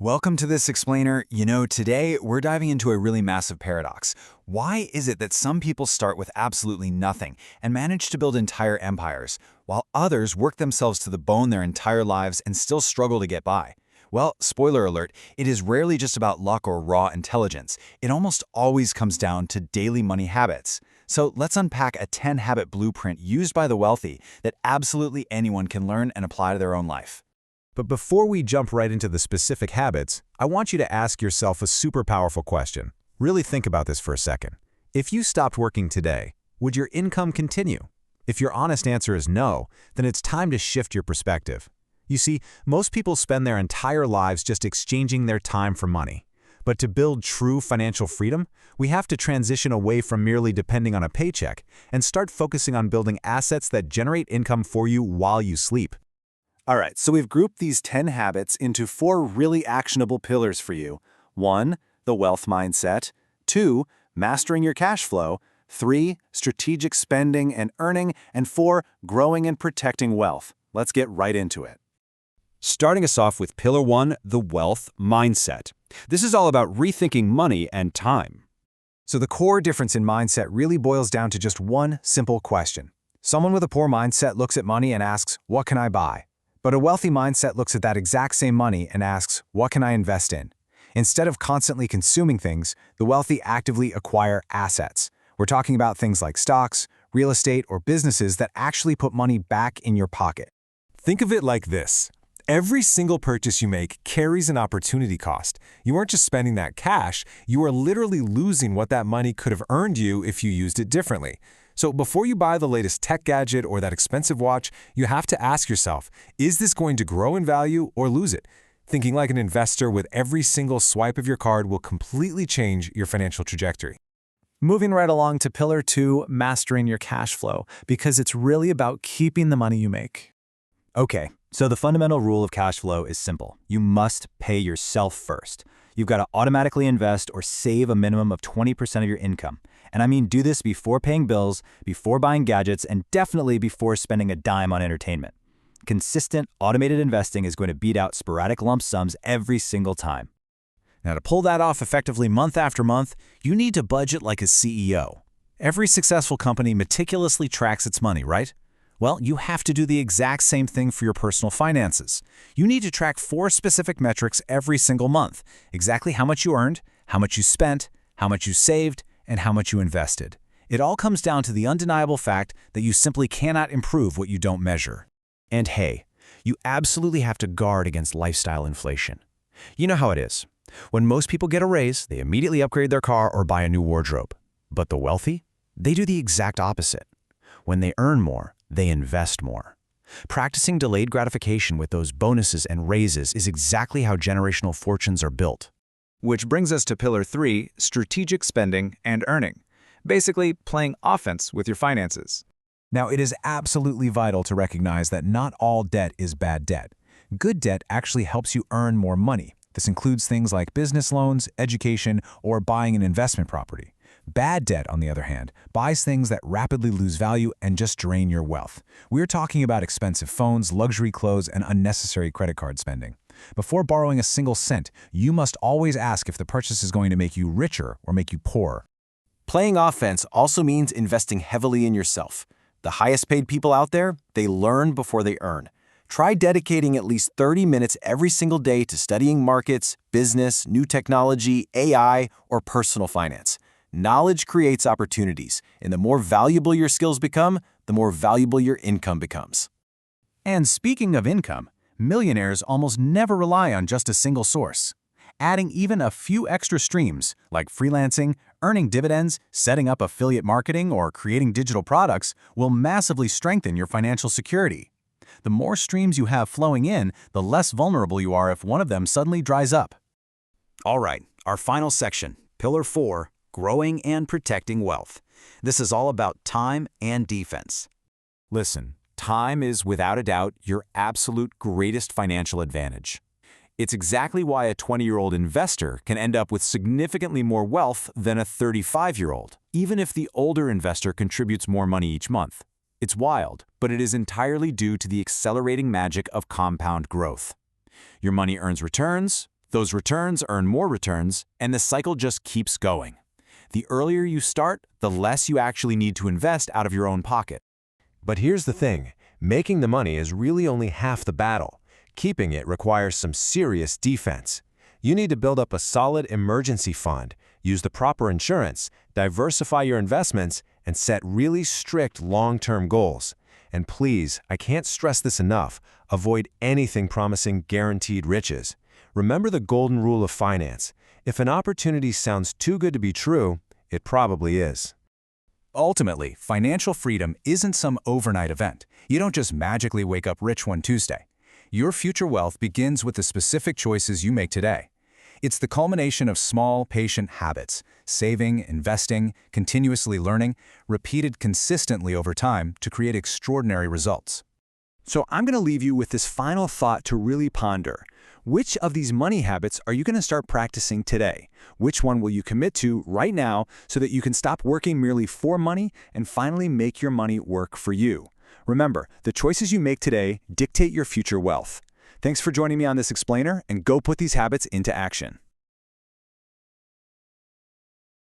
Welcome to this explainer. Today we're diving into a really massive paradox. Why is it that some people start with absolutely nothing and manage to build entire empires, while others work themselves to the bone their entire lives and still struggle to get by? Well, spoiler alert, it is rarely just about luck or raw intelligence. It almost always comes down to daily money habits. So let's unpack a 10-habit blueprint used by the wealthy that absolutely anyone can learn and apply to their own life. But before we jump right into the specific habits, I want you to ask yourself a super powerful question. Really think about this for a second. If you stopped working today, would your income continue? If your honest answer is no, then it's time to shift your perspective. You see, most people spend their entire lives just exchanging their time for money. But to build true financial freedom, we have to transition away from merely depending on a paycheck and start focusing on building assets that generate income for you while you sleep. All right, so we've grouped these 10 habits into 4 really actionable pillars for you. 1, the wealth mindset. 2, mastering your cash flow. 3, strategic spending and earning. And 4, growing and protecting wealth. Let's get right into it. Starting us off with Pillar 1, the wealth mindset. This is all about rethinking money and time. So the core difference in mindset really boils down to just one simple question. Someone with a poor mindset looks at money and asks, "What can I buy?" But a wealthy mindset looks at that exact same money and asks, "What can I invest in?" Instead of constantly consuming things, the wealthy actively acquire assets. We're talking about things like stocks, real estate, or businesses that actually put money back in your pocket. Think of it like this. Every single purchase you make carries an opportunity cost. You aren't just spending that cash, you are literally losing what that money could have earned you if you used it differently. So before you buy the latest tech gadget or that expensive watch, you have to ask yourself, is this going to grow in value or lose it? Thinking like an investor with every single swipe of your card will completely change your financial trajectory. Moving right along to Pillar 2, mastering your cash flow, because it's really about keeping the money you make. Okay, so the fundamental rule of cash flow is simple. You must pay yourself first. You've got to automatically invest or save a minimum of 20% of your income. And I mean do this before paying bills, before buying gadgets, and definitely before spending a dime on entertainment. Consistent, automated investing is going to beat out sporadic lump sums every single time. Now, to pull that off effectively month after month, you need to budget like a CEO. Every successful company meticulously tracks its money, right? Well, you have to do the exact same thing for your personal finances. You need to track 4 specific metrics every single month. Exactly how much you earned, how much you spent, how much you saved, and how much you invested. It all comes down to the undeniable fact that you simply cannot improve what you don't measure. And hey, you absolutely have to guard against lifestyle inflation. You know how it is. When most people get a raise, they immediately upgrade their car or buy a new wardrobe. But the wealthy? They do the exact opposite. When they earn more, they invest more. Practicing delayed gratification with those bonuses and raises is exactly how generational fortunes are built. Which brings us to Pillar 3, strategic spending and earning. Basically, playing offense with your finances. Now, it is absolutely vital to recognize that not all debt is bad debt. Good debt actually helps you earn more money. This includes things like business loans, education, or buying an investment property. Bad debt, on the other hand, buys things that rapidly lose value and just drain your wealth. We're talking about expensive phones, luxury clothes, and unnecessary credit card spending. Before borrowing a single cent, you must always ask if the purchase is going to make you richer or make you poorer. Playing offense also means investing heavily in yourself. The highest paid people out there, they learn before they earn. Try dedicating at least 30 minutes every single day to studying markets, business, new technology, AI, or personal finance. Knowledge creates opportunities, and the more valuable your skills become, the more valuable your income becomes. And speaking of income, millionaires almost never rely on just a single source. Adding even a few extra streams, like freelancing, earning dividends, setting up affiliate marketing, or creating digital products, will massively strengthen your financial security. The more streams you have flowing in, the less vulnerable you are if one of them suddenly dries up. All right, our final section, Pillar 4, growing and protecting wealth. This is all about time and defense. Listen, time is without a doubt your absolute greatest financial advantage. It's exactly why a 20-year-old investor can end up with significantly more wealth than a 35-year-old, even if the older investor contributes more money each month. It's wild, but it is entirely due to the accelerating magic of compound growth. Your money earns returns, Those returns earn more returns, and the cycle just keeps going. The earlier you start, the less you actually need to invest out of your own pocket. But here's the thing, making the money is really only half the battle. Keeping it requires some serious defense. You need to build up a solid emergency fund, use the proper insurance, diversify your investments, and set really strict long-term goals. And please, I can't stress this enough, avoid anything promising guaranteed riches. Remember the golden rule of finance. If an opportunity sounds too good to be true, it probably is. Ultimately, financial freedom isn't some overnight event. You don't just magically wake up rich one Tuesday. Your future wealth begins with the specific choices you make today. It's the culmination of small, patient habits, saving, investing, continuously learning, repeated consistently over time to create extraordinary results. So I'm going to leave you with this final thought to really ponder. Which of these money habits are you going to start practicing today? Which one will you commit to right now so that you can stop working merely for money and finally make your money work for you? Remember, the choices you make today dictate your future wealth. Thanks for joining me on this explainer, and go put these habits into action.